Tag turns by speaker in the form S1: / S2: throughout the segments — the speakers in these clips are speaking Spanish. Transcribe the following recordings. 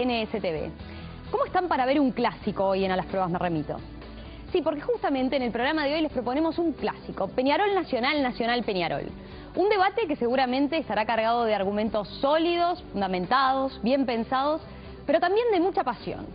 S1: NSTV. ¿Cómo están para ver un clásico hoy en A las Pruebas Me Remito? Sí, porque justamente en el programa de hoy les proponemos un clásico, Peñarol Nacional, Nacional Peñarol. Un debate que seguramente estará cargado de argumentos sólidos, fundamentados, bien pensados, pero también de mucha pasión.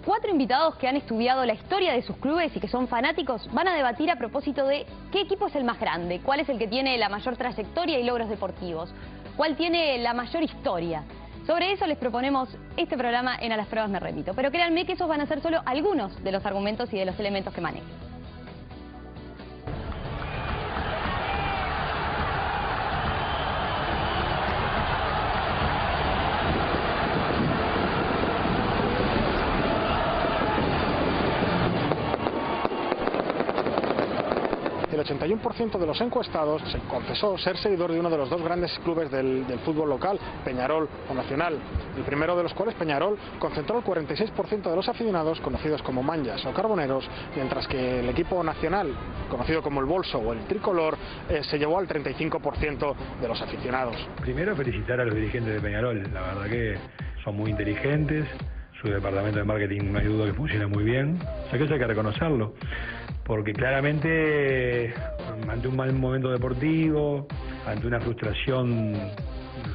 S1: 4 invitados que han estudiado la historia de sus clubes y que son fanáticos van a debatir a propósito de qué equipo es el más grande, cuál es el que tiene la mayor trayectoria y logros deportivos, cuál tiene la mayor historia. Sobre eso les proponemos este programa en A las Pruebas Me Remito. Pero créanme que esos van a ser solo algunos de los argumentos y de los elementos que manejen.
S2: El 81% de los encuestados se confesó ser seguidor de uno de los dos grandes clubes del fútbol local, Peñarol o Nacional. El primero de los cuales, Peñarol, concentró el 46% de los aficionados, conocidos como manjas o carboneros, mientras que el equipo nacional, conocido como el Bolso o el Tricolor, se llevó al 35% de los aficionados.
S3: Primero, felicitar a los dirigentes de Peñarol. La verdad que son muy inteligentes. Su departamento de marketing no hay duda que funciona muy bien. O sea que eso hay que reconocerlo. Porque claramente, ante un mal momento deportivo, ante una frustración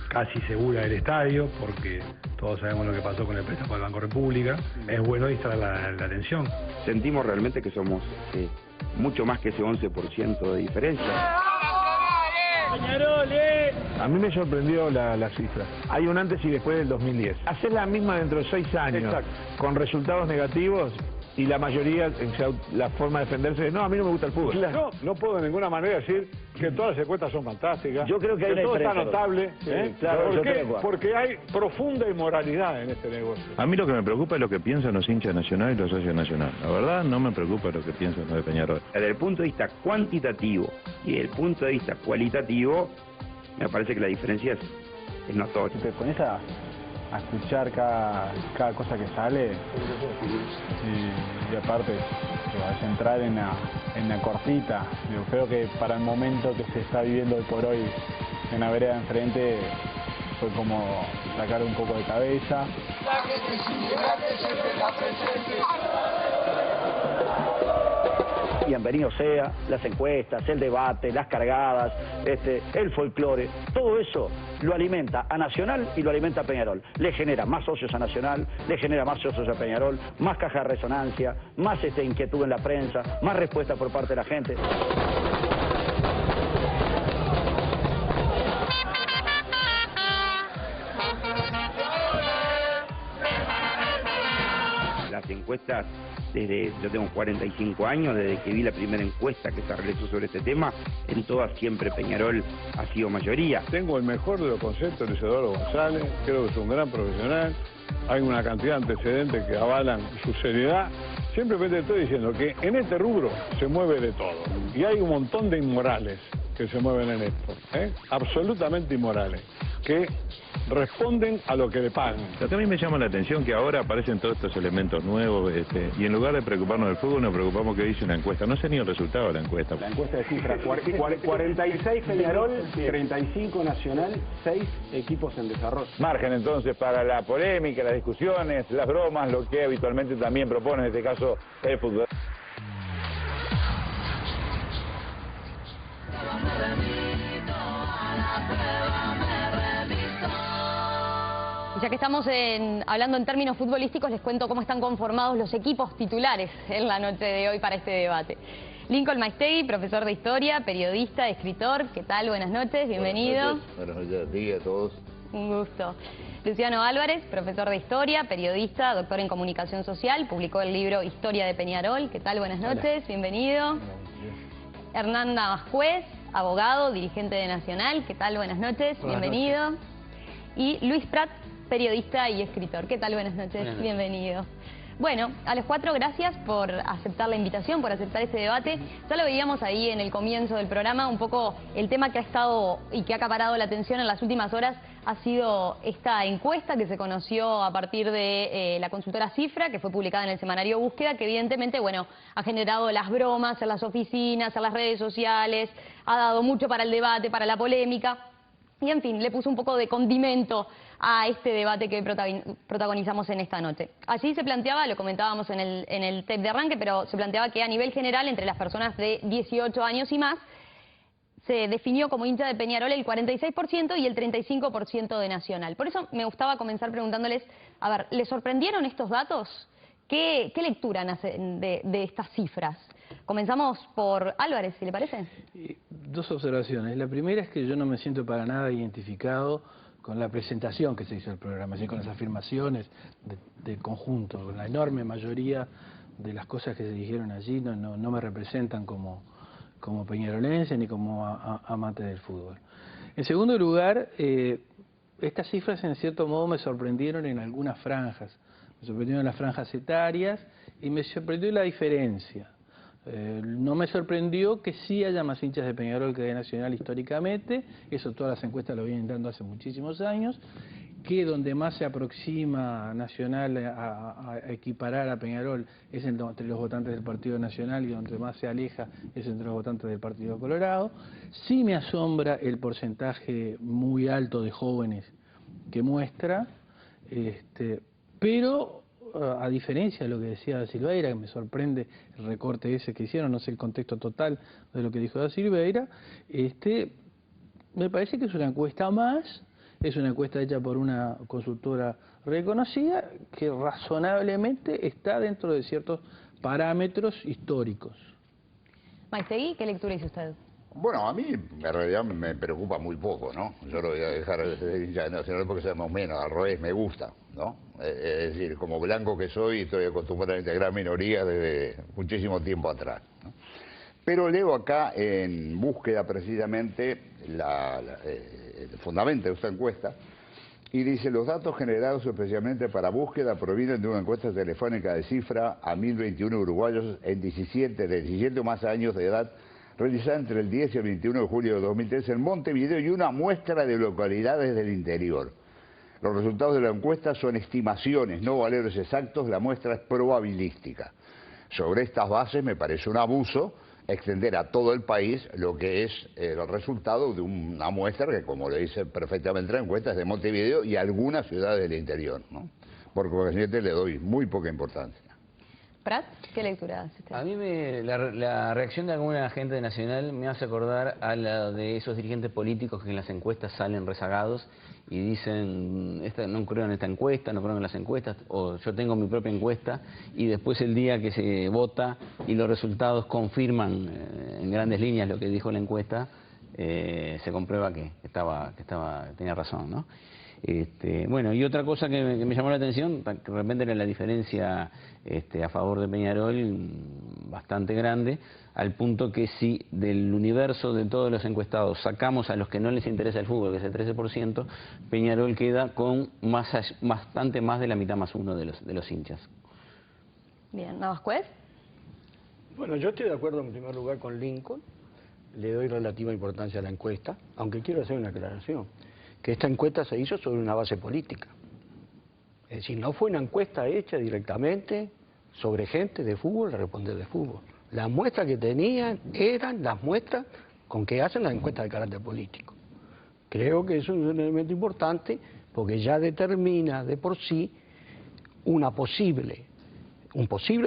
S3: casi segura del estadio, porque todos sabemos lo que pasó con el préstamo del Banco República, es bueno distraer la atención.
S4: Sentimos realmente que somos mucho más que ese 11% de diferencia.
S5: A mí me sorprendió la cifra. Hay un antes y después del 2010. Hacer la misma dentro de 6 años, exacto, con resultados negativos, y la mayoría, la forma de defenderse es: no, a mí no me gusta el fútbol.
S6: Claro. No puedo de ninguna manera decir que todas las encuestas son fantásticas.
S5: Yo creo que hay
S6: todo está notable.
S5: Sí, claro,
S6: ¿Por qué? Porque hay profunda inmoralidad en este negocio.
S7: A mí lo que me preocupa es lo que piensan los hinchas nacionales y los socios nacionales. La verdad, no me preocupa lo que piensan los de Peñarol.
S4: Desde el punto de vista cuantitativo y desde el punto de vista cualitativo, me parece que la diferencia es notoria.
S8: Si te pones a escuchar cada cosa que sale y aparte te vas a entrar en la cortita. Yo creo que para el momento que se está viviendo hoy por hoy en la vereda de enfrente fue como sacar un poco de cabeza.
S9: Bienvenido sea, las encuestas, el debate, las cargadas, el folclore, todo eso lo alimenta a Nacional y lo alimenta a Peñarol. Le genera más socios a Nacional, le genera más socios a Peñarol, más caja de resonancia, más inquietud en la prensa, más respuesta por parte de la gente.
S4: Las encuestas, yo tengo 45 años, desde que vi la primera encuesta que se realizó sobre este tema, en todas siempre Peñarol ha sido mayoría.
S6: Tengo el mejor de los conceptos de Luis Eduardo González, creo que es un gran profesional, hay una cantidad de antecedentes que avalan su seriedad. Simplemente estoy diciendo que en este rubro se mueve de todo, y hay un montón de inmorales que se mueven en esto, absolutamente inmorales, que responden a lo que le pagan.
S7: Lo que a mí me llama la atención que ahora aparecen todos estos elementos nuevos, y en lugar de preocuparnos del fútbol nos preocupamos que dice una encuesta. No sé ni el resultado de la encuesta.
S10: La encuesta de cifras: 46 Peñarol, 35 Nacional, 6 equipos en desarrollo.
S5: Margen entonces para la polémica, las discusiones, las bromas, lo que habitualmente también propone en este caso el fútbol.
S1: Ya que estamos hablando en términos futbolísticos, les cuento cómo están conformados los equipos titulares en la noche de hoy para este debate. Lincoln Maistegui, profesor de historia, periodista, escritor. ¿Qué tal? Buenas noches, bienvenido.
S11: Buenas noches a ti y a todos.
S1: Un gusto. Luciano Álvarez, profesor de historia, periodista, doctor en comunicación social, publicó el libro Historia de Peñarol. ¿Qué tal? Buenas noches, bienvenido. Hernanda Mascuez, abogado, dirigente de Nacional. ¿Qué tal? Buenas noches, bienvenido. Y Luis Prat, periodista y escritor. ¿Qué tal? Buenas noches, bienvenido. Bueno, a los 4, gracias por aceptar la invitación, por aceptar este debate. Ya lo veíamos ahí en el comienzo del programa, un poco el tema que ha estado y que ha acaparado la atención en las últimas horas ha sido esta encuesta que se conoció a partir de la consultora Cifra, que fue publicada en el semanario Búsqueda, que evidentemente, bueno, ha generado las bromas en las oficinas, en las redes sociales, ha dado mucho para el debate, para la polémica. Y en fin, le puso un poco de condimento a este debate que protagonizamos en esta noche. Allí se planteaba, lo comentábamos en el tape de arranque, pero se planteaba que a nivel general, entre las personas de 18 años y más, se definió como hincha de Peñarol el 46% y el 35% de Nacional. Por eso me gustaba comenzar preguntándoles, a ver, ¿les sorprendieron estos datos? ¿Qué lectura hacen de estas cifras? Comenzamos por Álvarez, si le parece.
S11: Dos observaciones. La primera es que yo no me siento para nada identificado con la presentación que se hizo del programa, así con las afirmaciones del conjunto, con la enorme mayoría de las cosas que se dijeron allí no me representan como peñarolense ni como amante del fútbol. En segundo lugar, estas cifras en cierto modo me sorprendieron en algunas franjas. Me sorprendieron las franjas etarias y me sorprendió la diferencia. No me sorprendió que sí haya más hinchas de Peñarol que de Nacional históricamente, eso todas las encuestas lo vienen dando hace muchísimos años, que donde más se aproxima Nacional a equiparar a Peñarol es entre los votantes del Partido Nacional y donde más se aleja es entre los votantes del Partido Colorado. Sí me asombra el porcentaje muy alto de jóvenes que muestra, pero a diferencia de lo que decía Da Silveira, que me sorprende el recorte ese que hicieron, no sé el contexto total de lo que dijo Da Silveira, me parece que es una encuesta más, es una encuesta hecha por una consultora reconocida que razonablemente está dentro de ciertos parámetros históricos.
S1: Maistegui, ¿qué lectura hizo usted?
S12: Bueno, a mí en realidad me preocupa muy poco, ¿no? Yo lo voy a dejar de ser hincha de Nacional porque sabemos menos, al revés, me gusta, ¿no? Es decir, como blanco que soy, estoy acostumbrado a integrar minorías desde muchísimo tiempo atrás, ¿no? Pero leo acá, en búsqueda precisamente, el fundamento de esta encuesta, y dice, los datos generados especialmente para búsqueda provienen de una encuesta telefónica de cifra a 1021 uruguayos de 17 o más años de edad, realizada entre el 10 y el 21 de julio de 2013 en Montevideo y una muestra de localidades del interior. Los resultados de la encuesta son estimaciones, no valores exactos, la muestra es probabilística. Sobre estas bases me parece un abuso extender a todo el país lo que es el resultado de una muestra que, como le dice perfectamente la encuesta, es de Montevideo y algunas ciudades del interior, ¿no? Por consiguiente le doy muy poca importancia.
S1: Prat, ¿qué lectura hace usted?
S13: A mí la reacción de alguna gente de Nacional me hace acordar a la de esos dirigentes políticos que en las encuestas salen rezagados y dicen, no creo en esta encuesta, no creo en las encuestas, o yo tengo mi propia encuesta, y después el día que se vota y los resultados confirman en grandes líneas lo que dijo la encuesta, se comprueba que tenía razón, ¿no? Bueno, y otra cosa que me llamó la atención, de repente era la diferencia a favor de Peñarol bastante grande, al punto que si del universo de todos los encuestados sacamos a los que no les interesa el fútbol, que es el 13%, Peñarol queda con bastante más de la mitad más uno de los hinchas.
S1: Bien, ¿Navascués?
S14: Bueno, yo estoy de acuerdo en primer lugar con Lincoln, le doy relativa importancia a la encuesta, aunque quiero hacer una aclaración, que esta encuesta se hizo sobre una base política. Es decir, no fue una encuesta hecha directamente sobre gente de fútbol a responder de fútbol. Las muestras que tenían eran las muestras con que hacen las encuestas de carácter político. Creo que eso es un elemento importante porque ya determina de por sí un posible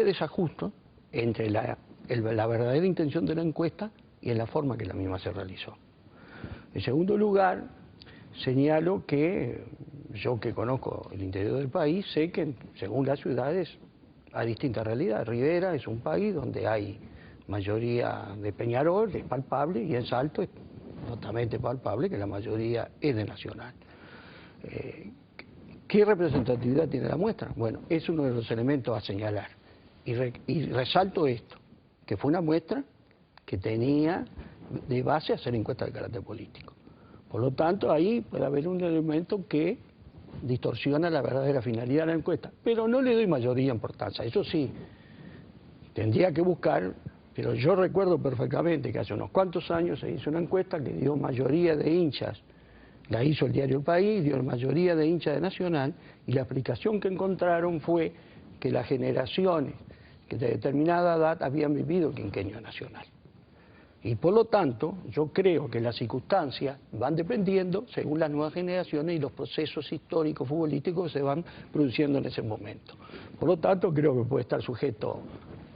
S14: desajuste entre la verdadera intención de la encuesta y en la forma que la misma se realizó. En segundo lugar, señalo que yo que conozco el interior del país, sé que según las ciudades hay distintas realidades. Rivera es un país donde hay mayoría de Peñarol, es palpable, y en Salto es totalmente palpable que la mayoría es de Nacional. ¿Qué representatividad tiene la muestra? Bueno, es uno de los elementos a señalar. Y resalto esto, que fue una muestra que tenía de base hacer encuestas de carácter político. Por lo tanto, ahí puede haber un elemento que distorsiona la verdadera finalidad de la encuesta. Pero no le doy mayoría importancia. Eso sí, tendría que buscar, pero yo recuerdo perfectamente que hace unos cuantos años se hizo una encuesta que dio mayoría de hinchas. La hizo el diario El País, dio mayoría de hinchas de Nacional, y la explicación que encontraron fue que las generaciones que de determinada edad habían vivido quinquenio nacional. Y por lo tanto, yo creo que las circunstancias van dependiendo según las nuevas generaciones y los procesos históricos futbolísticos que se van produciendo en ese momento. Por lo tanto, creo que puede estar sujeto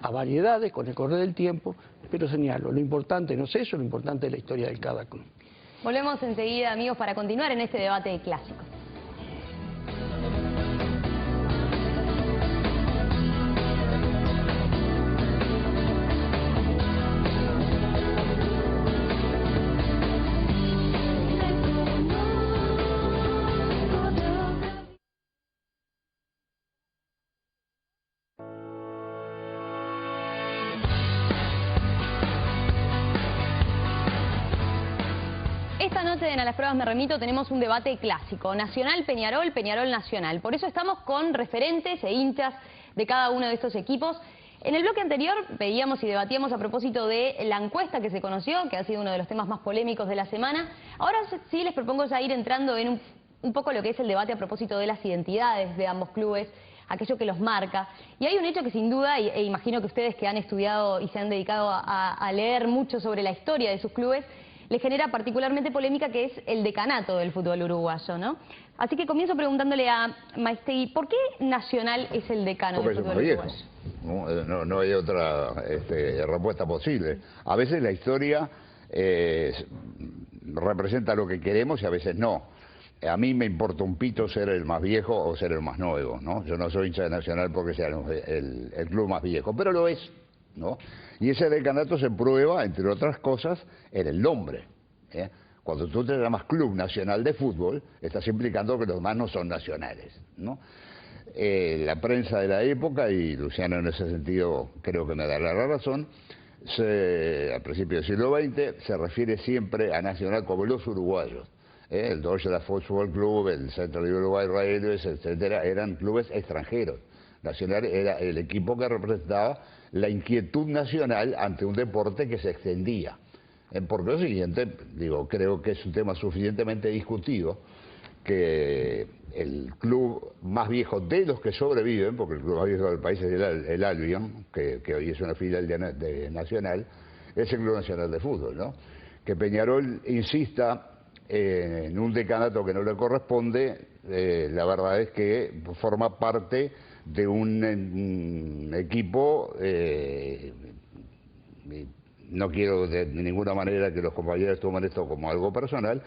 S14: a variedades con el correr del tiempo, pero señalo, lo importante no es eso, lo importante es la historia de cada club.
S1: Volvemos enseguida, amigos, para continuar en este debate de clásicos. Esta noche en A las Pruebas Me Remito tenemos un debate clásico, Nacional Peñarol, Peñarol Nacional. Por eso estamos con referentes e hinchas de cada uno de estos equipos. En el bloque anterior veíamos y debatíamos a propósito de la encuesta que se conoció, que ha sido uno de los temas más polémicos de la semana. Ahora sí les propongo ya ir entrando en un poco lo que es el debate a propósito de las identidades de ambos clubes, aquello que los marca. Y hay un hecho que sin duda, e imagino que ustedes que han estudiado y se han dedicado a leer mucho sobre la historia de sus clubes, les genera particularmente polémica, que es el decanato del fútbol uruguayo, ¿no? Así que comienzo preguntándole a Maestegui, ¿por qué Nacional es el decano del fútbol uruguayo?
S12: No hay otra respuesta posible. A veces la historia representa lo que queremos y a veces no. A mí me importa un pito ser el más viejo o ser el más nuevo, ¿no? Yo no soy hincha de Nacional porque sea el club más viejo, pero lo es, ¿no? Y ese decanato se prueba, entre otras cosas, en el nombre, ¿eh? Cuando tú te llamas Club Nacional de Fútbol, estás implicando que los demás no son nacionales, ¿no? La prensa de la época, y Luciano en ese sentido creo que me dará la razón, al principio del siglo XX se refiere siempre a Nacional como los uruguayos. El Deutsche Football Club, el Central Uruguay Railways, etcétera, eran clubes extranjeros. Nacional era el equipo que representaba la inquietud nacional ante un deporte que se extendía. Por lo siguiente, digo, creo que es un tema suficientemente discutido que el club más viejo de los que sobreviven, porque el club más viejo del país es el Albion, que hoy es una filial de Nacional, es el Club Nacional de Fútbol, ¿no? Que Peñarol insista en un decanato que no le corresponde, la verdad es que forma parte de un equipo, no quiero de ninguna manera que los compañeros tomen esto como algo personal,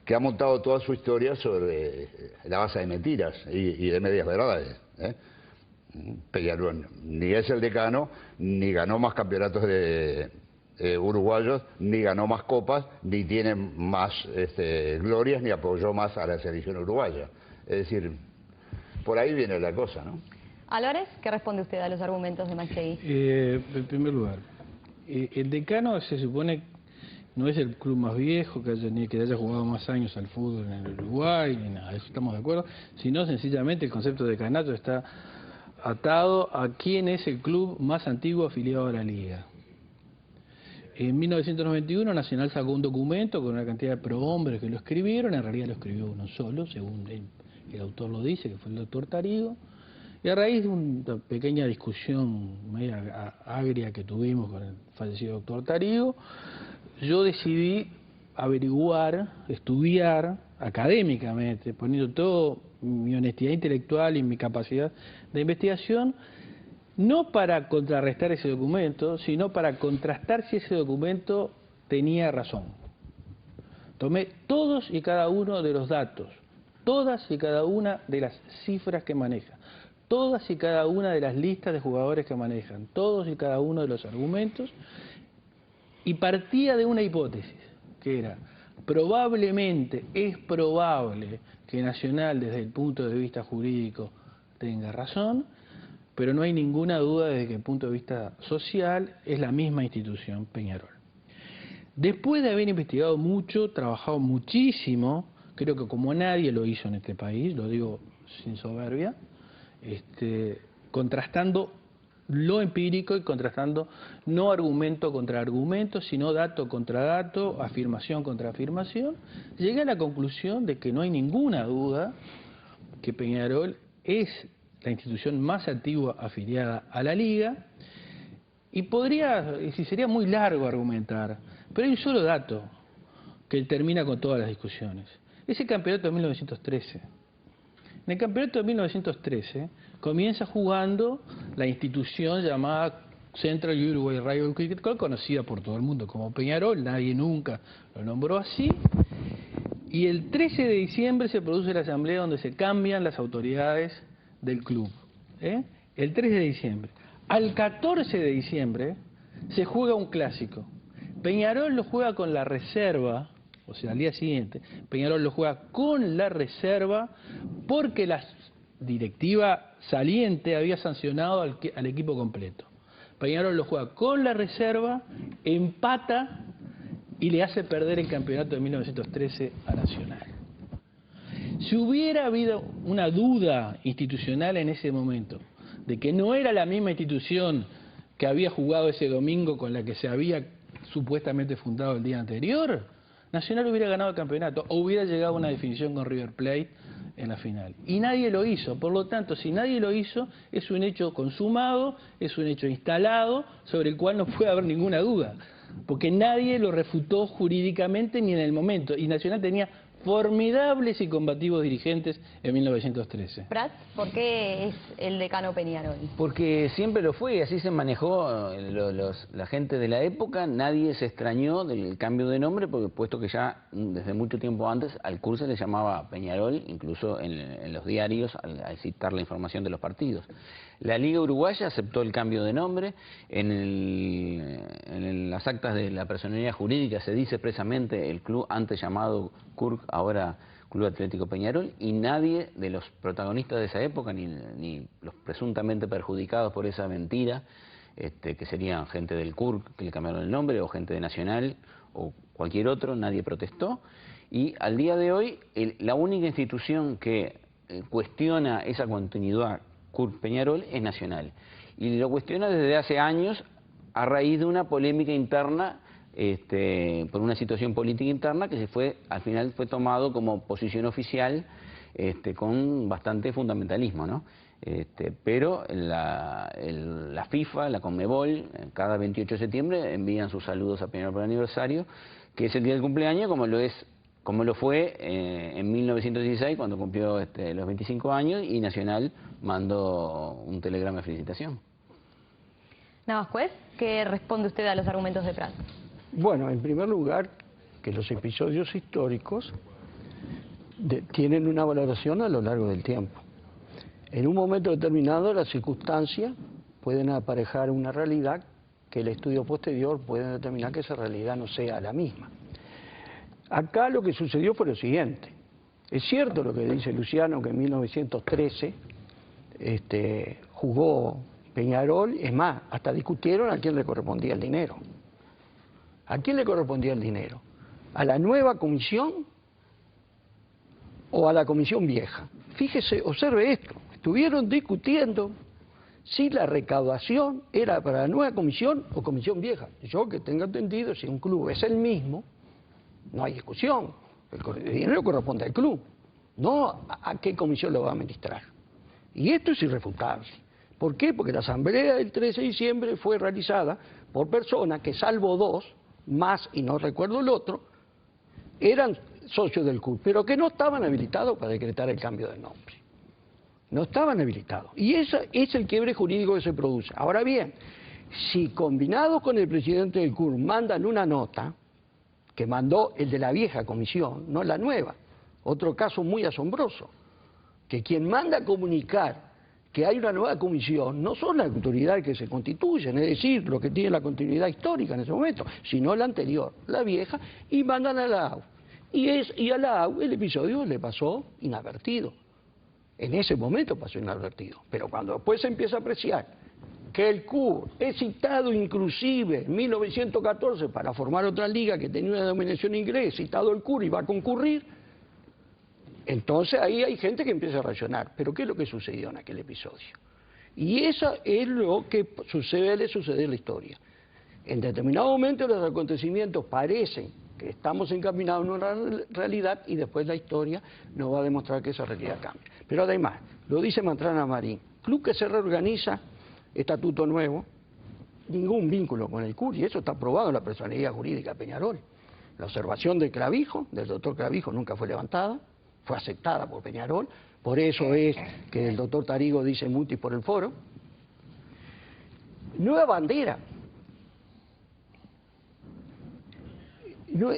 S12: que ha montado toda su historia sobre la base de mentiras y de medias verdades, ¿eh? Peñarol ni es el decano, ni ganó más campeonatos uruguayos, ni ganó más copas, ni tiene más glorias, ni apoyó más a la selección uruguaya. Es decir, por ahí viene la cosa, ¿no?
S1: Álvarez, ¿qué responde usted a los argumentos de Maestegui?
S11: En primer lugar, el decano se supone no es el club más viejo, ni que haya jugado más años al fútbol en el Uruguay, ni nada, eso estamos de acuerdo, sino sencillamente el concepto de decanato está atado a quién es el club más antiguo afiliado a la liga. En 1991 Nacional sacó un documento con una cantidad de prohombres que lo escribieron, en realidad lo escribió uno solo, según el autor lo dice, que fue el doctor Tarigo, y a raíz de una pequeña discusión media agria que tuvimos con el fallecido doctor Tarigo, yo decidí averiguar, estudiar académicamente, poniendo toda mi honestidad intelectual y mi capacidad de investigación, no para contrarrestar ese documento, sino para contrastar si ese documento tenía razón. Tomé todos y cada uno de los datos, todas y cada una de las cifras que maneja, todas y cada una de las listas de jugadores que manejan, todos y cada uno de los argumentos, y partía de una hipótesis, que era, probablemente, es probable que Nacional desde el punto de vista jurídico tenga razón, pero no hay ninguna duda desde que el punto de vista social es la misma institución, Peñarol. Después de haber investigado mucho, trabajado muchísimo, creo que como nadie lo hizo en este país, lo digo sin soberbia, contrastando lo empírico y contrastando no argumento contra argumento, sino dato contra dato, afirmación contra afirmación, llegué a la conclusión de que no hay ninguna duda que Peñarol es la institución más antigua afiliada a la Liga, y sería muy largo argumentar, Pero hay un solo dato que termina con todas las discusiones. Es el campeonato de 1913. En el campeonato de 1913 comienza jugando la institución llamada Central Uruguay Rival Cricket Club, conocida por todo el mundo como Peñarol, nadie nunca lo nombró así. Y el 13 de diciembre se produce la asamblea donde se cambian las autoridades del club. El 3 de diciembre. Al 14 de diciembre se juega un clásico. Peñarol lo juega con la reserva, o sea, al día siguiente, Peñarol lo juega con la reserva porque la directiva saliente había sancionado al equipo completo. Peñarol lo juega con la reserva, empata y le hace perder el campeonato de 1913 a Nacional. Si hubiera habido una duda institucional en ese momento de que no era la misma institución que había jugado ese domingo con la que se había supuestamente fundado el día anterior, Nacional hubiera ganado el campeonato o hubiera llegado a una definición con River Plate en la final. Y nadie lo hizo. Por lo tanto, si nadie lo hizo, es un hecho consumado, es un hecho instalado, sobre el cual no puede haber ninguna duda. Porque nadie lo refutó jurídicamente ni en el momento. Y Nacional tenía formidables y combativos dirigentes en 1913.
S1: Prat, ¿por qué es el decano Peñarol?
S13: Porque siempre lo fue, así se manejó la gente de la época, nadie se extrañó del cambio de nombre, porque puesto que ya desde mucho tiempo antes al club se le llamaba Peñarol, incluso en los diarios al citar la información de los partidos. La Liga Uruguaya aceptó el cambio de nombre, en las actas de la personería jurídica se dice expresamente el club antes llamado CURC, ahora Club Atlético Peñarol, y nadie de los protagonistas de esa época, ni los presuntamente perjudicados por esa mentira, que serían gente del CURC que le cambiaron el nombre, o gente de Nacional, o cualquier otro, nadie protestó. Y al día de hoy, la única institución que cuestiona esa continuidad CURC Peñarol es Nacional. Y lo cuestiona desde hace años a raíz de una polémica interna, por una situación política interna que al final fue tomado como posición oficial, con bastante fundamentalismo, ¿no? Pero la FIFA, la Conmebol, cada 28 de septiembre envían sus saludos a Peñarol por el aniversario, que es el día del cumpleaños, como lo fue en 1916, cuando cumplió los 25 años, y Nacional mandó un telegrama de felicitación.
S1: Navascués, ¿qué responde usted a los argumentos de Prat?
S14: Bueno, en primer lugar, que los episodios históricos tienen una valoración a lo largo del tiempo. En un momento determinado, las circunstancias pueden aparejar una realidad que el estudio posterior puede determinar que esa realidad no sea la misma. Acá lo que sucedió fue lo siguiente. Es cierto lo que dice Luciano, que en 1913 jugó Peñarol, es más, hasta discutieron a quién le correspondía el dinero. ¿A quién le correspondía el dinero? ¿A la nueva comisión o a la comisión vieja? Fíjese, observe esto, estuvieron discutiendo si la recaudación era para la nueva comisión o comisión vieja. Yo que tengo entendido, si un club es el mismo, no hay discusión, el dinero corresponde al club, no a qué comisión lo va a administrar. Y esto es irrefutable. ¿Por qué? Porque la asamblea del 13 de diciembre fue realizada por personas que, salvo dos, más y no recuerdo el otro, eran socios del club, pero que no estaban habilitados para decretar el cambio de nombre. No estaban habilitados. Y ese es el quiebre jurídico que se produce. Ahora bien, si combinados con el presidente del club mandan una nota, que mandó el de la vieja comisión, no la nueva, otro caso muy asombroso, que quien manda a comunicar que hay una nueva comisión no son las autoridades que se constituyen, es decir, lo que tiene la continuidad histórica en ese momento, sino la anterior, la vieja, y mandan a la AU. Y a la AU el episodio le pasó inadvertido. En ese momento pasó inadvertido. Pero cuando después se empieza a apreciar que el CUR es citado inclusive en 1914 para formar otra liga que tenía una denominación inglesa, citado el CUR y va a concurrir, entonces ahí hay gente que empieza a razonar. ¿Pero qué es lo que sucedió en aquel episodio? Y eso es lo que sucede en la historia. En determinado momento los acontecimientos parecen que estamos encaminados a una realidad y después la historia nos va a demostrar que esa realidad cambia. Pero además, lo dice Mantrana Marín, club que se reorganiza, estatuto nuevo, ningún vínculo con el CUR, y eso está aprobado en la personalidad jurídica de Peñarol. La observación de Clavijo, del doctor Clavijo, nunca fue levantada, fue aceptada por Peñarol, por eso es que el doctor Tarigo dice mutis por el foro. Nueva bandera,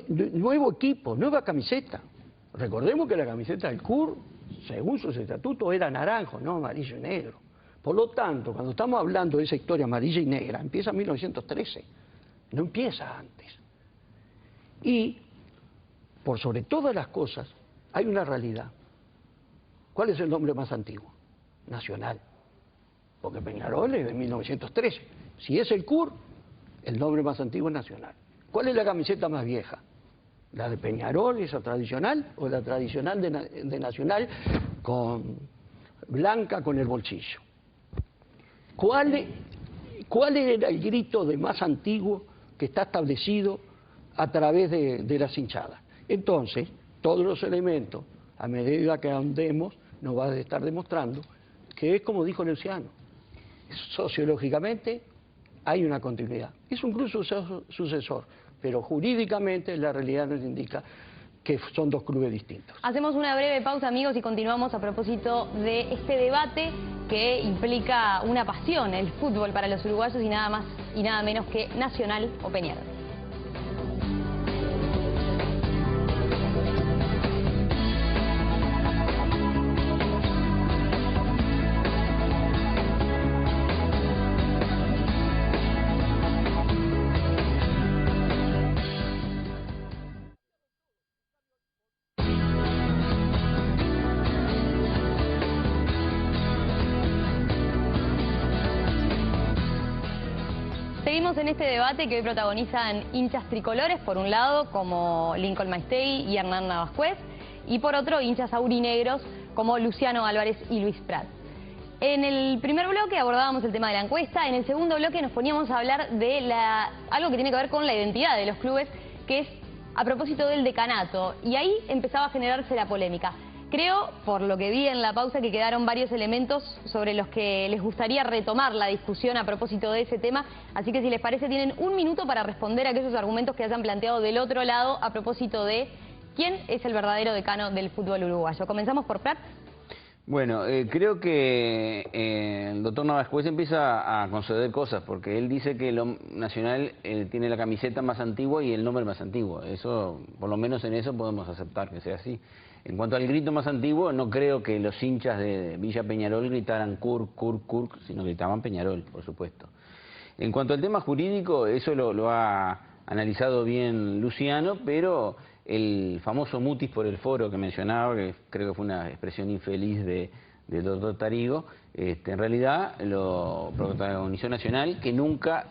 S14: nuevo equipo, nueva camiseta. Recordemos que la camiseta del CUR, según sus estatutos, era naranjo, no amarillo y negro. Por lo tanto, cuando estamos hablando de esa historia amarilla y negra, empieza en 1913, no empieza antes. Y, por sobre todas las cosas, hay una realidad. ¿Cuál es el nombre más antiguo? Nacional. Porque Peñarol es de 1913. Si es el CUR, el nombre más antiguo es Nacional. ¿Cuál es la camiseta más vieja? ¿La de Peñarol, esa tradicional, o la tradicional de Nacional con blanca con el bolsillo? ¿Cuál era el grito de más antiguo que está establecido a través de las hinchadas? Entonces, todos los elementos, a medida que andemos, nos va a estar demostrando que es como dijo Luciano, sociológicamente hay una continuidad. Es un club sucesor, pero jurídicamente la realidad nos indica que son dos clubes distintos.
S1: Hacemos una breve pausa, amigos, y continuamos a propósito de este debate que implica una pasión, el fútbol para los uruguayos, y nada más y nada menos que Nacional o Peñarol. Seguimos en este debate que hoy protagonizan hinchas tricolores, por un lado como Lincoln Maestey y Hernán Navascués, y por otro hinchas aurinegros como Luciano Álvarez y Luis Prat. En el primer bloque abordábamos el tema de la encuesta, en el segundo bloque nos poníamos a hablar de algo que tiene que ver con la identidad de los clubes, que es a propósito del decanato, y ahí empezaba a generarse la polémica. Creo, por lo que vi en la pausa, que quedaron varios elementos sobre los que les gustaría retomar la discusión a propósito de ese tema. Así que si les parece, tienen un minuto para responder a aquellos argumentos que hayan planteado del otro lado a propósito de quién es el verdadero decano del fútbol uruguayo. Comenzamos por Prat.
S13: Bueno, creo que el doctor Navascués empieza a conceder cosas, porque él dice que lo Nacional tiene la camiseta más antigua y el nombre más antiguo. Eso, por lo menos en eso podemos aceptar que sea así. En cuanto al grito más antiguo, no creo que los hinchas de Villa Peñarol gritaran CUR, CUR, CUR, sino gritaban Peñarol, por supuesto. En cuanto al tema jurídico, eso lo ha analizado bien Luciano, pero el famoso mutis por el foro que mencionaba, que creo que fue una expresión infeliz del doctor Tarigo, en realidad lo protagonizó Nacional, que nunca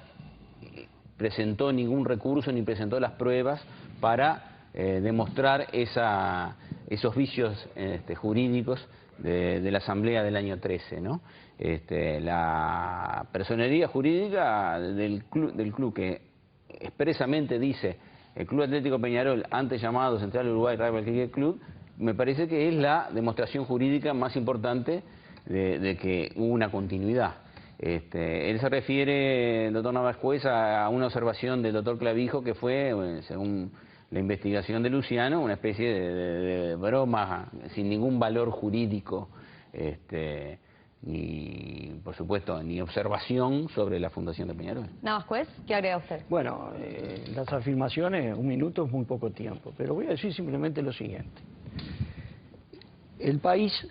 S13: presentó ningún recurso ni presentó las pruebas para demostrar esos vicios jurídicos de la Asamblea del año 13, ¿no? La personería jurídica del club que expresamente dice el Club Atlético Peñarol, antes llamado Central Uruguay Rival Cricket Club, me parece que es la demostración jurídica más importante de que hubo una continuidad. Él se refiere, el doctor Navascués, a una observación del doctor Clavijo que fue, según la investigación de Luciano, una especie de broma sin ningún valor jurídico, ni, por supuesto, ni observación sobre la fundación de Peñarol.
S1: Navascués, ¿qué agrega usted?
S14: Bueno, las afirmaciones, un minuto es muy poco tiempo, pero voy a decir simplemente lo siguiente. El país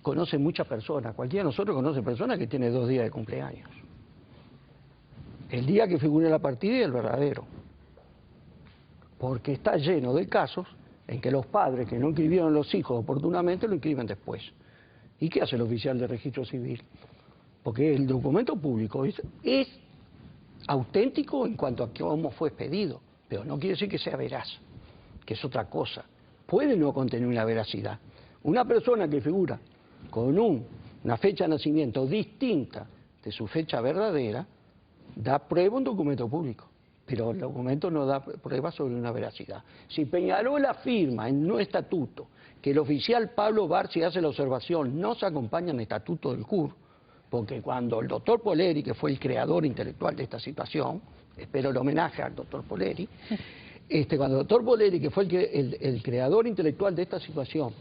S14: conoce muchas personas, cualquiera de nosotros conoce personas que tiene 2 días de cumpleaños. El día que figure la partida es el verdadero, porque está lleno de casos en que los padres que no inscribieron a los hijos oportunamente lo inscriben después. ¿Y qué hace el oficial de registro civil? Porque el documento público es auténtico en cuanto a cómo fue expedido, pero no quiere decir que sea veraz, que es otra cosa. Puede no contener una veracidad. Una persona que figura con una fecha de nacimiento distinta de su fecha verdadera, da prueba un documento público, pero el documento no da prueba sobre una veracidad. Si Peñarol afirma en un estatuto que el oficial Pablo Barci hace la observación, no se acompaña en el estatuto del CUR, porque cuando el doctor Poleri, que fue el creador intelectual de esta situación, espero el homenaje al doctor Poleri, cuando el doctor Poleri, que fue el creador intelectual de esta situación,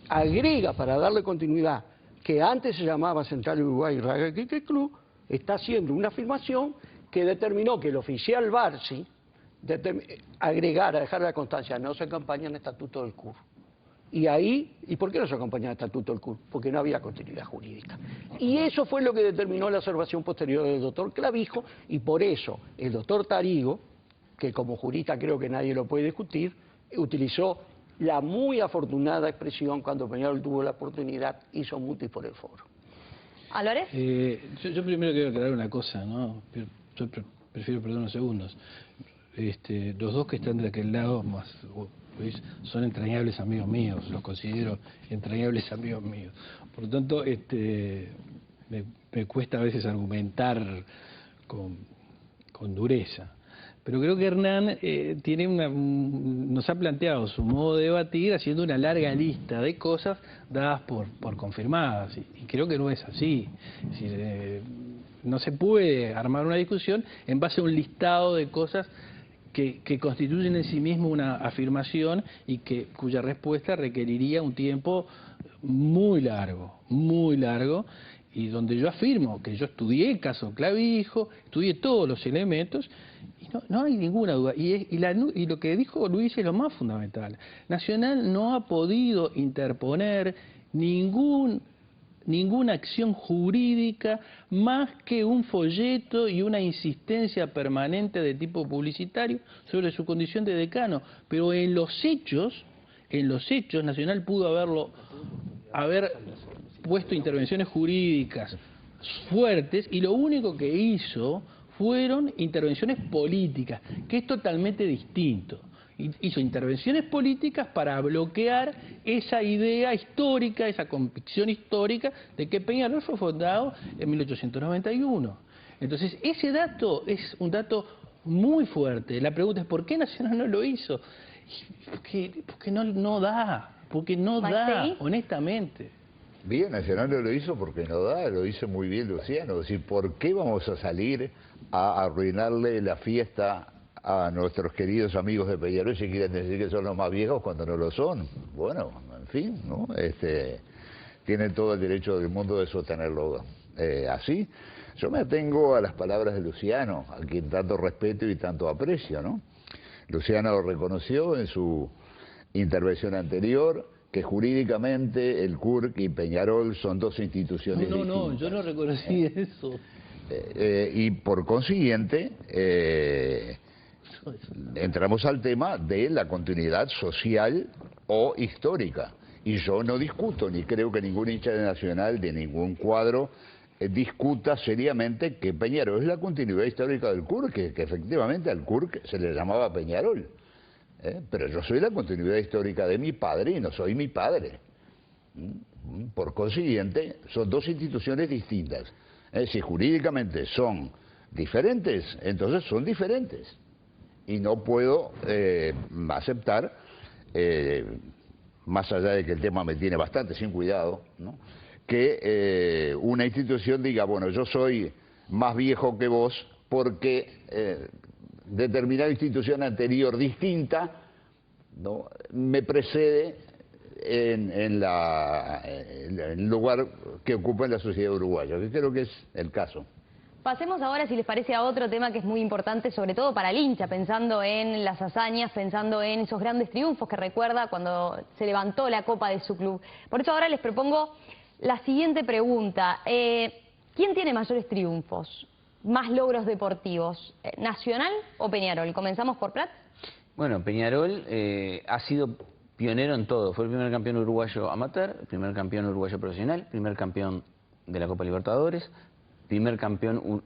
S14: agrega para darle continuidad que antes se llamaba Central Uruguay Rugby Cricket Club, está haciendo una afirmación que determinó que el oficial Barsi agregara, dejar la constancia, no se acompaña en el estatuto del CUR. Y ahí, ¿y por qué no se acompaña en el estatuto del CUR? Porque no había continuidad jurídica. Y eso fue lo que determinó la observación posterior del doctor Clavijo, y por eso el doctor Tarigo, que como jurista creo que nadie lo puede discutir, utilizó la muy afortunada expresión cuando Peñarol tuvo la oportunidad, hizo mutis por el foro.
S1: ¿Álvarez?
S11: Yo primero quiero aclarar una cosa, ¿no? Yo prefiero perder unos segundos. Los dos que están de aquel lado, más Luis, son entrañables amigos míos, los considero entrañables amigos míos. Por lo tanto, me cuesta a veces argumentar con dureza. Pero creo que Hernán nos ha planteado su modo de debatir haciendo una larga lista de cosas dadas por confirmadas. Y creo que no es así. Es decir, no se puede armar una discusión en base a un listado de cosas que constituyen en sí mismo una afirmación y cuya respuesta requeriría un tiempo muy largo, y donde yo afirmo que yo estudié el caso Clavijo, estudié todos los elementos, y no hay ninguna duda. Y lo que dijo Luis es lo más fundamental. Nacional no ha podido interponer ninguna acción jurídica más que un folleto y una insistencia permanente de tipo publicitario sobre su condición de decano. Pero en los hechos Nacional pudo haber puesto intervenciones jurídicas fuertes, y lo único que hizo fueron intervenciones políticas, que es totalmente distinto. Hizo intervenciones políticas para bloquear esa idea histórica, esa convicción histórica de que Peñarol fue fundado en 1891. Entonces, ese dato es un dato muy fuerte. La pregunta es, ¿por qué Nacional no lo hizo? Porque no da, honestamente.
S12: Bien, Nacional no lo hizo porque no da, lo hizo muy bien Luciano. Es decir, ¿por qué vamos a salir a arruinarle la fiesta a nuestros queridos amigos de Peñarol si quieren decir que son los más viejos cuando no lo son? Bueno, en fin, ¿no? Tienen todo el derecho del mundo de sostenerlo así. Yo me atengo a las palabras de Luciano, a quien tanto respeto y tanto aprecio, ¿no? Luciano reconoció en su intervención anterior que jurídicamente el CURC y Peñarol son dos instituciones distintas.
S11: No, yo no reconocí eso.
S12: Y por consiguiente, entramos al tema de la continuidad social o histórica. Y yo no discuto, ni creo que ningún hincha de Nacional de ningún cuadro discuta seriamente que Peñarol es la continuidad histórica del CURC, que efectivamente al CURC se le llamaba Peñarol. Pero yo soy la continuidad histórica de mi padre y no soy mi padre. Por consiguiente, son dos instituciones distintas. Si jurídicamente son diferentes, entonces son diferentes. Y no puedo aceptar, más allá de que el tema me tiene bastante sin cuidado, ¿no?, que una institución diga, bueno, yo soy más viejo que vos porque determinada institución anterior distinta, ¿no?, me precede en el lugar que ocupa en la sociedad uruguaya, que creo que es el caso.
S1: Pasemos ahora, si les parece, a otro tema que es muy importante, sobre todo para el hincha, pensando en las hazañas, pensando en esos grandes triunfos que recuerda cuando se levantó la copa de su club. Por eso ahora les propongo la siguiente pregunta. ¿Quién tiene mayores triunfos, más logros deportivos, Nacional o Peñarol? Comenzamos por Prat.
S13: Bueno, Peñarol ha sido pionero en todo. Fue el primer campeón uruguayo amateur, el primer campeón uruguayo profesional, primer campeón de la Copa Libertadores, primer campeón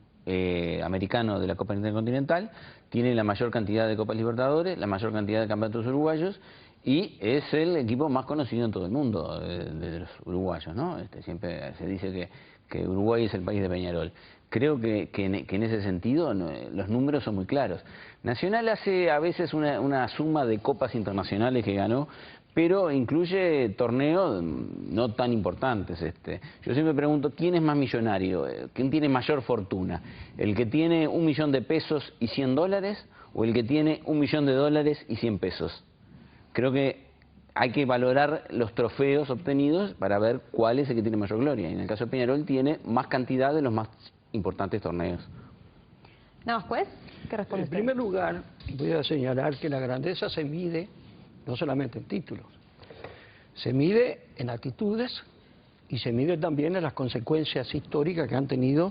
S13: americano de la Copa Intercontinental, tiene la mayor cantidad de Copas Libertadores, la mayor cantidad de campeonatos uruguayos, y es el equipo más conocido en todo el mundo de los uruguayos, ¿no? Siempre se dice que Uruguay es el país de Peñarol. Creo que en ese sentido los números son muy claros. Nacional hace a veces una suma de copas internacionales que ganó, pero incluye torneos no tan importantes. Yo siempre pregunto, ¿quién es más millonario? ¿Quién tiene mayor fortuna? ¿El que tiene 1 millón de pesos y $100 o el que tiene 1 millón de dólares y 100 pesos? Creo que hay que valorar los trofeos obtenidos para ver cuál es el que tiene mayor gloria. Y en el caso de Peñarol tiene más cantidad de los más importantes torneos.
S1: ¿Nada más, pues? ¿Qué responde
S14: En
S1: usted?
S14: primer lugar, voy a señalar que la grandeza se mide no solamente en títulos, se mide en actitudes y se mide también en las consecuencias históricas que han tenido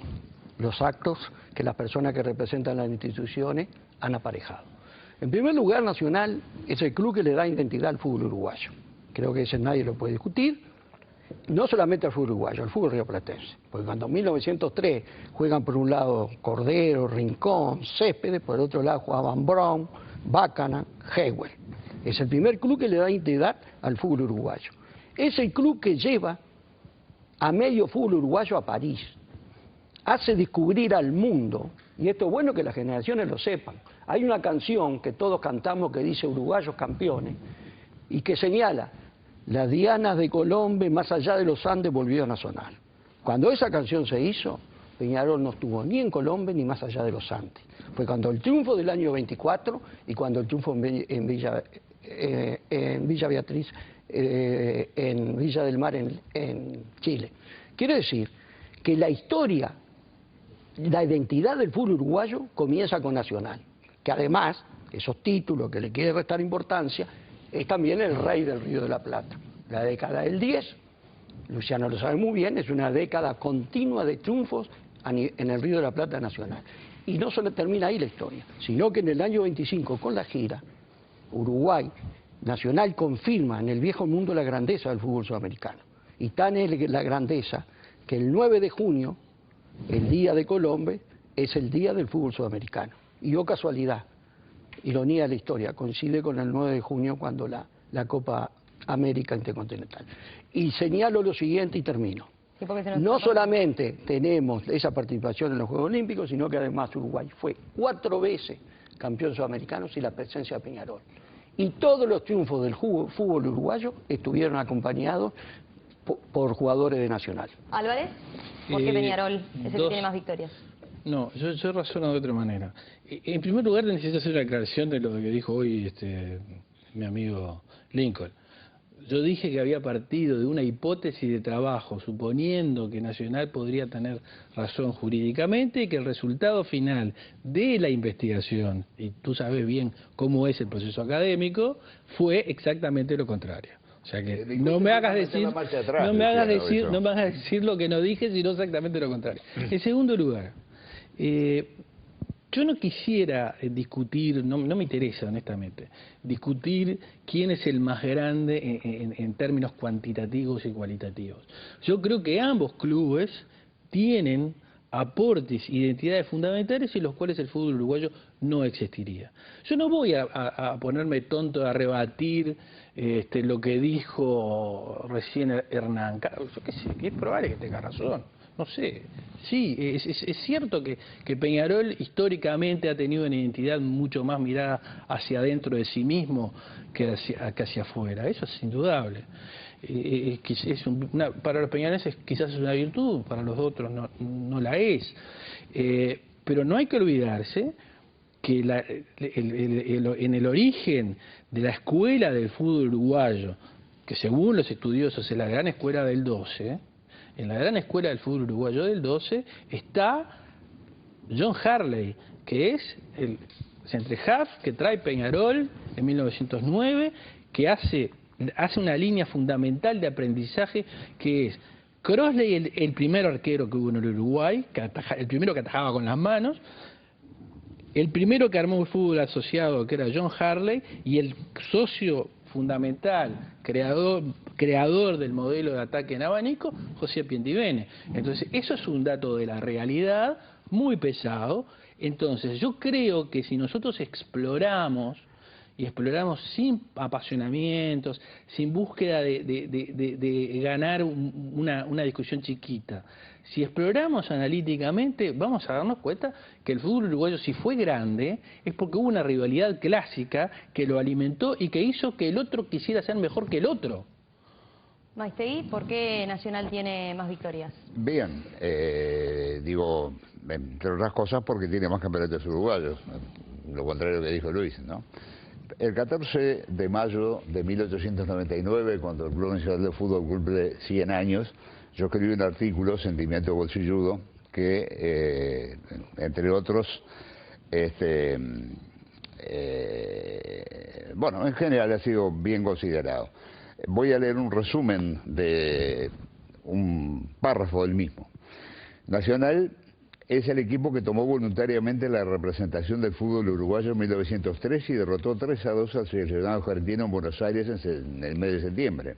S14: los actos que las personas que representan las instituciones han aparejado. En primer lugar, Nacional es el club que le da identidad al fútbol uruguayo. Creo que ese nadie lo puede discutir. No solamente al fútbol uruguayo, al fútbol rioplatense. Porque cuando en 1903 juegan por un lado Cordero, Rincón, Céspedes, por el otro lado jugaban Brown, Buchanan, Hewell. Es el primer club que le da identidad al fútbol uruguayo. Es el club que lleva a medio fútbol uruguayo a París. Hace descubrir al mundo, y esto es bueno que las generaciones lo sepan. Hay una canción que todos cantamos que dice Uruguayos campeones y que señala: las dianas de Colombia más allá de los Andes volvió a Nacional. Cuando esa canción se hizo, Peñarol no estuvo ni en Colombia ni más allá de los Andes. Fue cuando el triunfo del año 24 y cuando el triunfo en Villa Beatriz, en Villa del Mar en Chile. Quiere decir que la historia, la identidad del fútbol uruguayo comienza con Nacional, que además, esos títulos que le quiere restar importancia, es también el rey del Río de la Plata. La década del 10, Luciano lo sabe muy bien, es una década continua de triunfos en el Río de la Plata nacional. Y no solo termina ahí la historia, sino que en el año 25, con la gira, Uruguay, Nacional confirma en el viejo mundo la grandeza del fútbol sudamericano. Y tan es la grandeza que el 9 de junio, el día de Colombia, es el día del fútbol sudamericano. Y oh casualidad, ironía de la historia, coincide con el 9 de junio cuando la Copa América Intercontinental. Y señalo lo siguiente y termino. No solamente tenemos esa participación en los Juegos Olímpicos, sino que además Uruguay fue 4 veces campeón sudamericano sin la presencia de Peñarol. Y todos los triunfos del fútbol uruguayo estuvieron acompañados por jugadores de Nacional.
S1: Álvarez, ¿por qué Peñarol es el que tiene más victorias?
S11: No, yo razono de otra manera. En primer lugar, necesito hacer una aclaración de lo que dijo hoy mi amigo Lincoln. Yo dije que había partido de una hipótesis de trabajo, suponiendo que Nacional podría tener razón jurídicamente y que el resultado final de la investigación, y tú sabes bien cómo es el proceso académico, fue exactamente lo contrario. O sea que no me hagas decir lo que no dije, sino exactamente lo contrario. En segundo lugar, yo no quisiera discutir, no me interesa honestamente, discutir quién es el más grande en términos cuantitativos y cualitativos. Yo creo que ambos clubes tienen aportes, identidades fundamentales sin los cuales el fútbol uruguayo no existiría. Yo no voy a ponerme tonto a rebatir lo que dijo recién Hernán. Yo qué sé, que es probable que tenga razón. No sé, sí, es cierto que Peñarol históricamente ha tenido una identidad mucho más mirada hacia adentro de sí mismo que hacia afuera, eso es indudable. Para los peñarolenses quizás es una virtud, para los otros no la es. Pero no hay que olvidarse que en el origen de la escuela del fútbol uruguayo, que según los estudiosos es la gran escuela del 12, en la gran escuela del fútbol uruguayo del 12 está John Harley, que es el centre half que trae Peñarol en 1909, que hace una línea fundamental de aprendizaje que es Crossley, el primer arquero que hubo en el Uruguay, el primero que atajaba con las manos, el primero que armó el fútbol asociado, que era John Harley, y el socio fundamental, creador del modelo de ataque en abanico, José Pientivene. Entonces, eso es un dato de la realidad muy pesado. Entonces, yo creo que si nosotros exploramos y exploramos sin apasionamientos, sin búsqueda de ganar una discusión chiquita. Si exploramos analíticamente, vamos a darnos cuenta que el fútbol uruguayo, si fue grande, es porque hubo una rivalidad clásica que lo alimentó y que hizo que el otro quisiera ser mejor que el otro.
S1: Maistegui, ¿por qué Nacional tiene más victorias?
S12: Bien, digo, entre otras cosas porque tiene más campeonatos uruguayos, lo contrario que dijo Luis, ¿no? El 14 de mayo de 1899, cuando el Club Nacional de Fútbol cumple 100 años, yo escribí un artículo, Sentimiento Bolsilludo, que, entre otros, bueno, en general ha sido bien considerado. Voy a leer un resumen de un párrafo del mismo. Nacional es el equipo que tomó voluntariamente la representación del fútbol uruguayo en 1903 y derrotó 3-2 al seleccionado argentino en Buenos Aires en el mes de septiembre.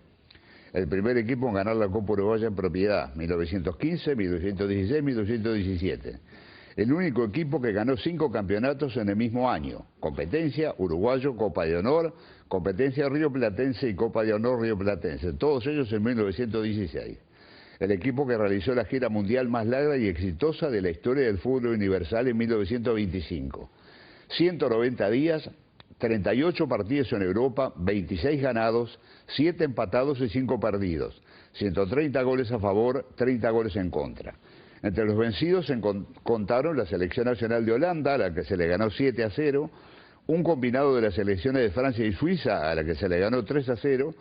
S12: El primer equipo en ganar la Copa Uruguaya en propiedad, 1915, 1916, 1917. El único equipo que ganó 5 campeonatos en el mismo año. Competencia, Uruguayo, Copa de Honor, Competencia Rioplatense y Copa de Honor Rioplatense. Todos ellos en 1916. El equipo que realizó la gira mundial más larga y exitosa de la historia del fútbol universal en 1925. 190 días, 38 partidos en Europa, 26 ganados, 7 empatados y 5 perdidos. 130 goles a favor, 30 goles en contra. Entre los vencidos se contaron la Selección Nacional de Holanda, a la que se le ganó 7-0, un combinado de las selecciones de Francia y Suiza, a la que se le ganó 3-0,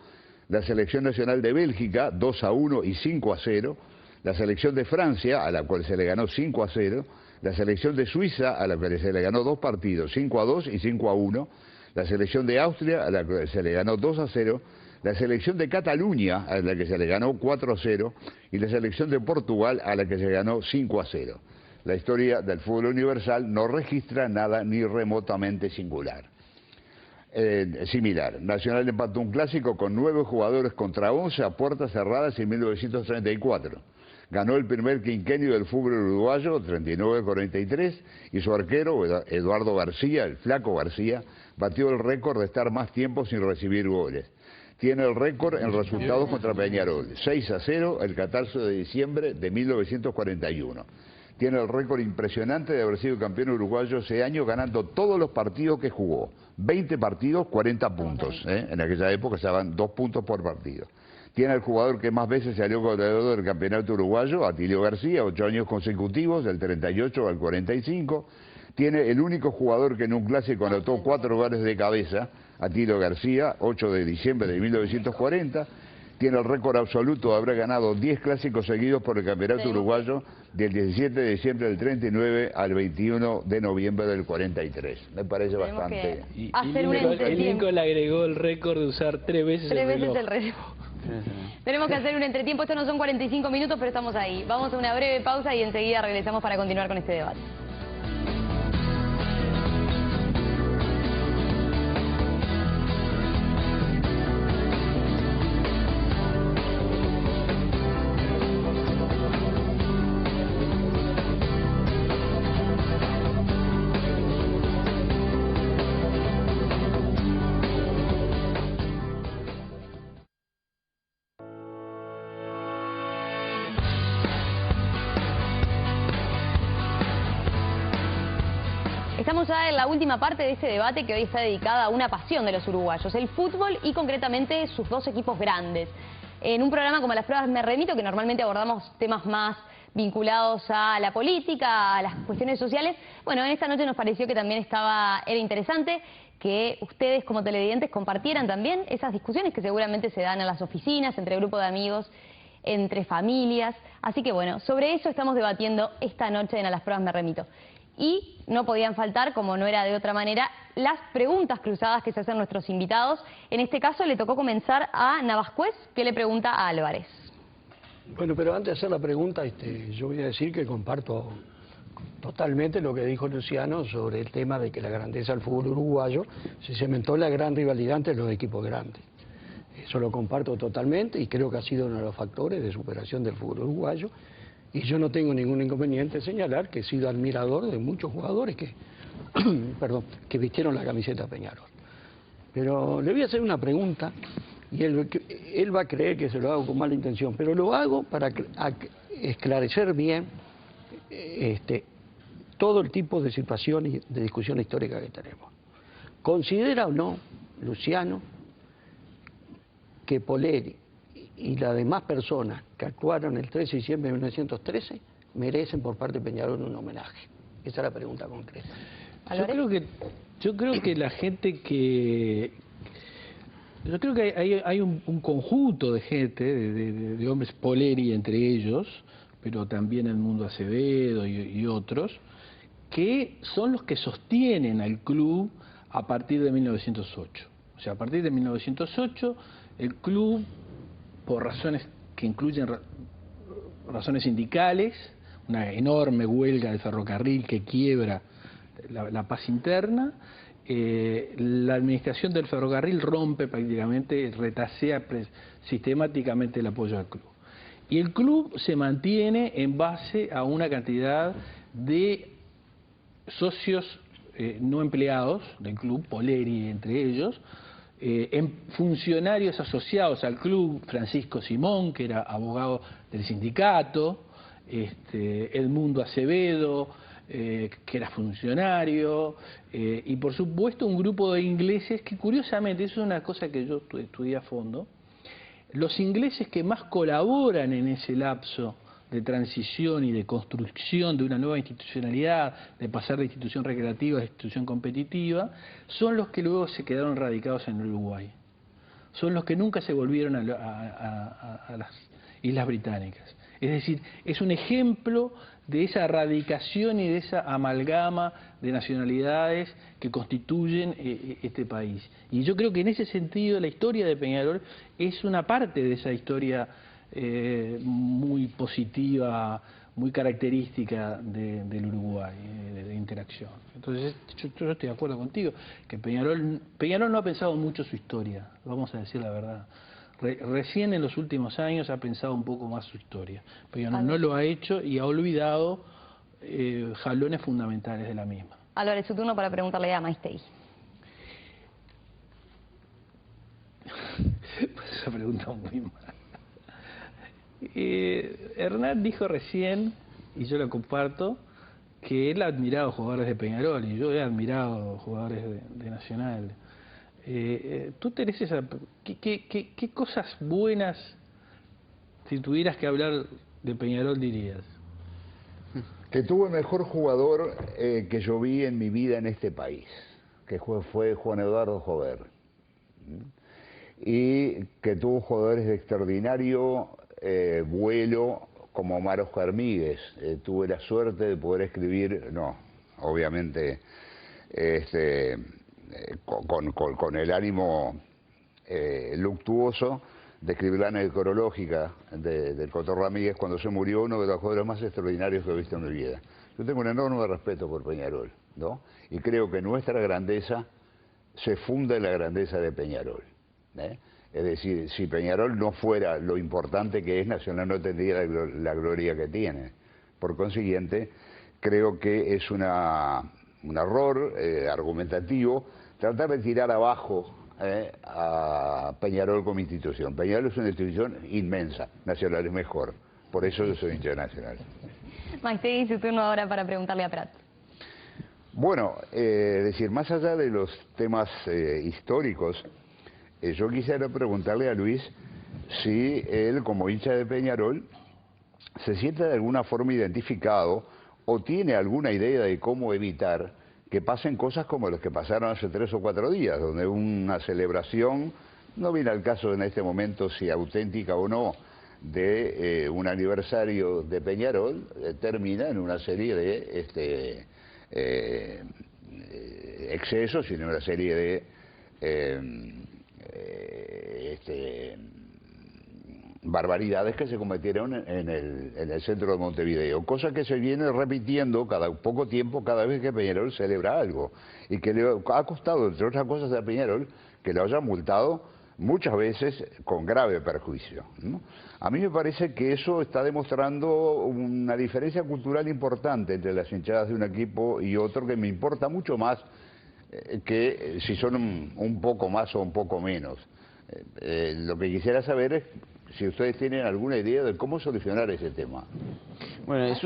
S12: la Selección Nacional de Bélgica, 2-1 y 5-0, la Selección de Francia, a la cual se le ganó 5-0, la Selección de Suiza, a la que se le ganó 2 partidos, 5-2 y 5-1, la Selección de Austria, a la que se le ganó 2-0, la Selección de Cataluña, a la que se le ganó 4-0, y la Selección de Portugal, a la que se ganó 5-0. La historia del fútbol universal no registra nada ni remotamente similar. Nacional empató un clásico con 9 jugadores contra 11 a puertas cerradas en 1934. Ganó el primer quinquenio del fútbol uruguayo, 39-43, y su arquero, Eduardo García, el Flaco García, batió el récord de estar más tiempo sin recibir goles. Tiene el récord en resultados contra Peñarol, 6-0 el 14 de diciembre de 1941. Tiene el récord impresionante de haber sido campeón uruguayo ese año, ganando todos los partidos que jugó. 20 partidos, 40 puntos. En aquella época se daban 2 puntos por partido. Tiene el jugador que más veces salió goleador del campeonato uruguayo, Atilio García, 8 años consecutivos, del 38 al 45. Tiene el único jugador que en un clásico anotó 4 goles de cabeza, Atilio García, 8 de diciembre de 1940. Tiene el récord absoluto de haber ganado 10 clásicos seguidos por el campeonato uruguayo del 17 de diciembre del 39 al 21 de noviembre del 43. Me parece bastante...
S11: Y Lincoln le agregó el récord de usar 3 veces el reloj.
S1: El reloj. Tenemos que hacer un entretiempo, esto no son 45 minutos, pero estamos ahí. Vamos a una breve pausa y enseguida regresamos para continuar con este debate. Estamos ya en la última parte de este debate que hoy está dedicada a una pasión de los uruguayos, el fútbol y concretamente sus 2 equipos grandes. En un programa como Las Pruebas Me Remito, que normalmente abordamos temas más vinculados a la política, a las cuestiones sociales, bueno, en esta noche nos pareció que también era interesante que ustedes como televidentes compartieran también esas discusiones que seguramente se dan en las oficinas, entre grupos de amigos, entre familias. Así que bueno, sobre eso estamos debatiendo esta noche en A Las Pruebas Me Remito. Y no podían faltar, como no era de otra manera, las preguntas cruzadas que se hacen nuestros invitados. En este caso le tocó comenzar a Navascués, que le pregunta a Álvarez.
S14: Bueno, pero antes de hacer la pregunta, yo voy a decir que comparto totalmente lo que dijo Luciano sobre el tema de que la grandeza del fútbol uruguayo se cementó en la gran rivalidad entre los equipos grandes. Eso lo comparto totalmente y creo que ha sido uno de los factores de superación del fútbol uruguayo. Y yo no tengo ningún inconveniente en señalar que he sido admirador de muchos jugadores que, que vistieron la camiseta Peñarol. Pero le voy a hacer una pregunta y él va a creer que se lo hago con mala intención, pero lo hago para esclarecer bien todo el tipo de situaciones de discusión histórica que tenemos. ¿Considera o no, Luciano, que Poleri y las demás personas que actuaron el 13 de diciembre de 1913 merecen por parte de Peñarol un homenaje? Esa es la pregunta concreta.
S11: Yo creo que la gente que... Yo creo que hay un conjunto de gente, de hombres, Poleri entre ellos, pero también el Mundo Acevedo y otros, que son los que sostienen al club a partir de 1908. O sea, a partir de 1908, el club, por razones que incluyen razones sindicales, una enorme huelga del ferrocarril que quiebra la paz interna, la administración del ferrocarril rompe prácticamente, retasea sistemáticamente el apoyo al club. Y el club se mantiene en base a una cantidad de socios no empleados del club, Poleri entre ellos, funcionarios asociados al club, Francisco Simón, que era abogado del sindicato, Edmundo Acevedo, que era funcionario, y por supuesto un grupo de ingleses que curiosamente, eso es una cosa que yo estudié a fondo, los ingleses que más colaboran en ese lapso de transición y de construcción de una nueva institucionalidad, de pasar de institución recreativa a institución competitiva, son los que luego se quedaron radicados en Uruguay. Son los que nunca se volvieron a las Islas Británicas. Es decir, es un ejemplo de esa radicación y de esa amalgama de nacionalidades que constituyen este país. Y yo creo que en ese sentido la historia de Peñarol es una parte de esa historia muy positiva, muy característica del Uruguay, de interacción. Entonces yo estoy de acuerdo contigo, que Peñarol no ha pensado mucho su historia, vamos a decir la verdad. Recién en los últimos años ha pensado un poco más su historia. Peñarol no lo ha hecho y ha olvidado jalones fundamentales de la misma.
S1: Álvarez, su turno para preguntarle a Maistegui.
S11: Esa pregunta muy mala. Hernán dijo recién, y yo lo comparto, que él ha admirado jugadores de Peñarol y yo he admirado jugadores de Nacional. ¿Tú tenés qué cosas buenas, si tuvieras que hablar de Peñarol, dirías?
S12: Que tuvo el mejor jugador que yo vi en mi vida en este país, que fue Juan Eduardo Jover. Y que tuvo jugadores de extraordinario vuelo como Omar Oscar Míguez. Tuve la suerte de poder escribir, obviamente, con el ánimo luctuoso de escribir la necrológica del Cotor Ramírez cuando se murió, uno de los jugadores más extraordinarios que he visto en mi vida. Yo tengo un enorme respeto por Peñarol, ¿no? Y creo que nuestra grandeza se funda en la grandeza de Peñarol, ¿eh? Es decir, si Peñarol no fuera lo importante que es, Nacional no tendría la gloria que tiene. Por consiguiente, creo que es un error argumentativo tratar de tirar abajo a Peñarol como institución. Peñarol es una institución inmensa, Nacional es mejor. Por eso yo soy hincha de Nacional.
S1: Maistegui, su turno ahora para preguntarle a Prat.
S12: Bueno, decir, más allá de los temas históricos, yo quisiera preguntarle a Luis si él, como hincha de Peñarol, se siente de alguna forma identificado o tiene alguna idea de cómo evitar que pasen cosas como las que pasaron hace 3 o 4 días, donde una celebración, no viene al caso en este momento si auténtica o no, de un aniversario de Peñarol, termina en una serie de excesos y en una serie de barbaridades que se cometieron en el centro de Montevideo, cosa que se viene repitiendo cada poco tiempo cada vez que Peñarol celebra algo, y que le ha costado, entre otras cosas, a Peñarol que lo haya multado muchas veces con grave perjuicio, ¿no? A mí me parece que eso está demostrando una diferencia cultural importante entre las hinchadas de un equipo y otro, que me importa mucho más que si son un poco más o un poco menos. Lo que quisiera saber es si ustedes tienen alguna idea de cómo solucionar ese tema.
S13: Bueno, es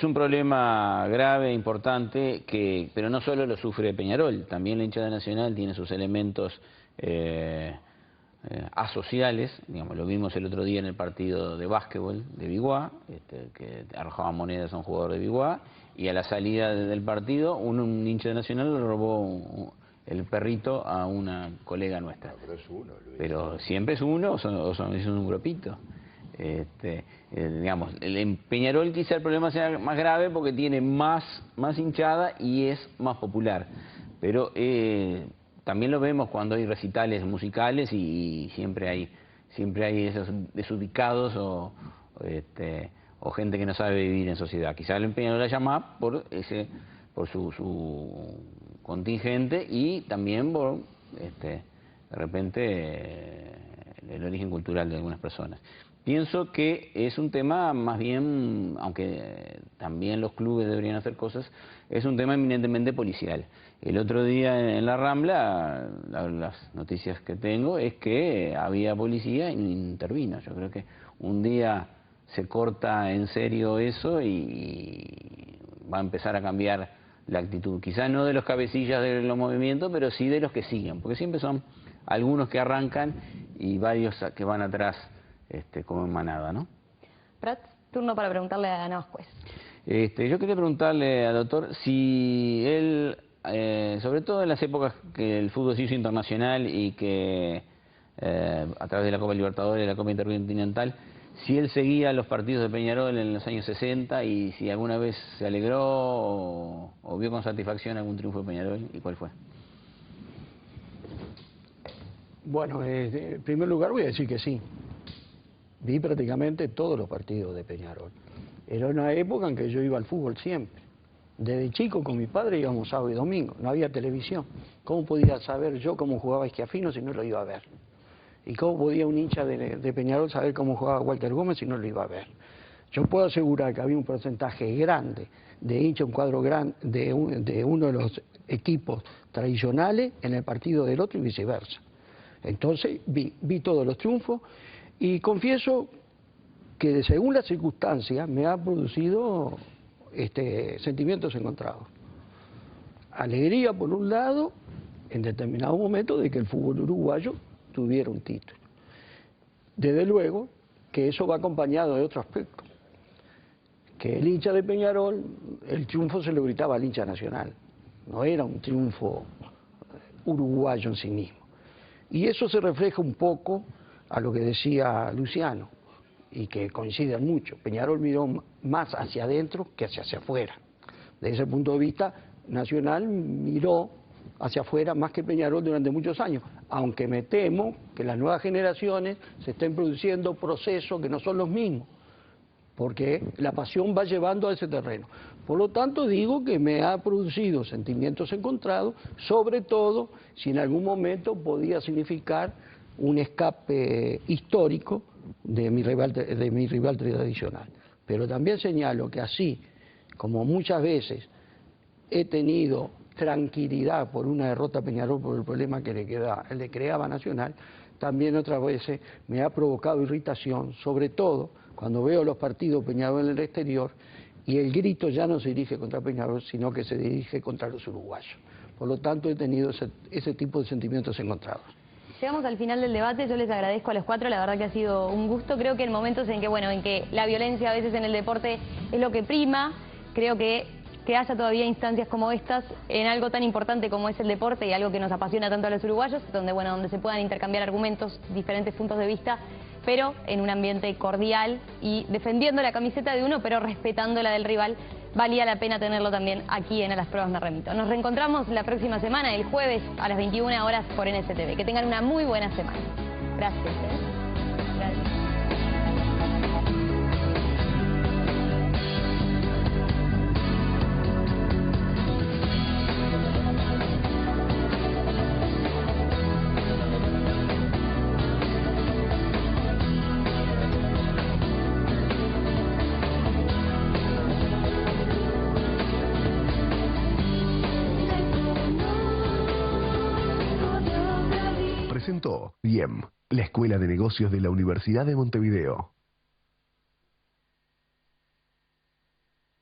S13: un problema grave, importante, pero no solo lo sufre Peñarol, también la hinchada Nacional tiene sus elementos asociales, digamos, lo vimos el otro día en el partido de básquetbol de Biguá, que arrojaban monedas a un jugador de Biguá, y a la salida del partido un hincha de Nacional le robó el perrito a una colega nuestra.
S12: Pero es uno, Luis.
S13: Pero siempre es uno o es un grupito. Digamos, en Peñarol quizá el problema sea más grave porque tiene más hinchada y es más popular. Pero también lo vemos cuando hay recitales musicales y siempre hay esos desubicados o gente que no sabe vivir en sociedad. Quizá en Peñarol la llama por su contingente y también por de repente el origen cultural de algunas personas. Pienso que es un tema más bien, aunque también los clubes deberían hacer cosas, es un tema eminentemente policial. El otro día en la Rambla, las noticias que tengo es que había policía y no intervino. Yo creo que un día se corta en serio eso y va a empezar a cambiar la actitud. Quizás no de los cabecillas de los movimientos, pero sí de los que siguen, porque siempre son algunos que arrancan y varios que van atrás como en manada, ¿no?
S1: Prats, turno para preguntarle a Ana Vasquez.
S13: Yo quería preguntarle al doctor si él, sobre todo en las épocas que el fútbol se hizo internacional y que a través de la Copa Libertadores y la Copa Intercontinental, si él seguía los partidos de Peñarol en los años 60 y si alguna vez se alegró o vio con satisfacción algún triunfo de Peñarol y cuál fue.
S14: Bueno, en primer lugar voy a decir que sí. Vi prácticamente todos los partidos de Peñarol. Era una época en que yo iba al fútbol siempre. Desde chico con mi padre íbamos sábado y domingo, no había televisión. ¿Cómo podía saber yo cómo jugaba Schiaffino si no lo iba a ver? ¿Y cómo podía un hincha de Peñarol saber cómo jugaba Walter Gómez si no lo iba a ver? Yo puedo asegurar que había un porcentaje grande de hincha, un cuadro grande de uno de los equipos tradicionales en el partido del otro y viceversa. Entonces vi todos los triunfos y confieso que según las circunstancias me ha producido sentimientos encontrados. Alegría por un lado, en determinado momento, de que el fútbol uruguayo tuviera un título. Desde luego que eso va acompañado de otro aspecto, que el hincha de Peñarol, el triunfo se lo gritaba al hincha nacional, no era un triunfo uruguayo en sí mismo. Y eso se refleja un poco a lo que decía Luciano, y que coinciden mucho. Peñarol miró más hacia adentro que hacia afuera. Desde ese punto de vista, Nacional miró hacia afuera más que Peñarol durante muchos años, aunque me temo que las nuevas generaciones se estén produciendo procesos que no son los mismos, porque la pasión va llevando a ese terreno. Por lo tanto, digo que me ha producido sentimientos encontrados, sobre todo si en algún momento podía significar un escape histórico de mi rival tradicional. Pero también señalo que así, como muchas veces he tenido tranquilidad por una derrota a Peñarol por el problema que le creaba Nacional, también otras veces me ha provocado irritación, sobre todo cuando veo los partidos Peñarol en el exterior y el grito ya no se dirige contra Peñarol, sino que se dirige contra los uruguayos. Por lo tanto, he tenido ese tipo de sentimientos encontrados.
S1: Llegamos al final del debate, yo les agradezco a los cuatro, la verdad que ha sido un gusto. Creo que en momentos en que la violencia a veces en el deporte es lo que prima, creo que haya todavía instancias como estas en algo tan importante como es el deporte y algo que nos apasiona tanto a los uruguayos, donde se puedan intercambiar argumentos, diferentes puntos de vista, pero en un ambiente cordial y defendiendo la camiseta de uno, pero respetando la del rival. Valía la pena tenerlo también aquí en A las Pruebas Me Remito. Nos reencontramos la próxima semana, el jueves a las 21 horas por NSTV. Que tengan una muy buena semana. Gracias. Gracias.
S15: presentó IEM, la Escuela de Negocios de la Universidad de Montevideo.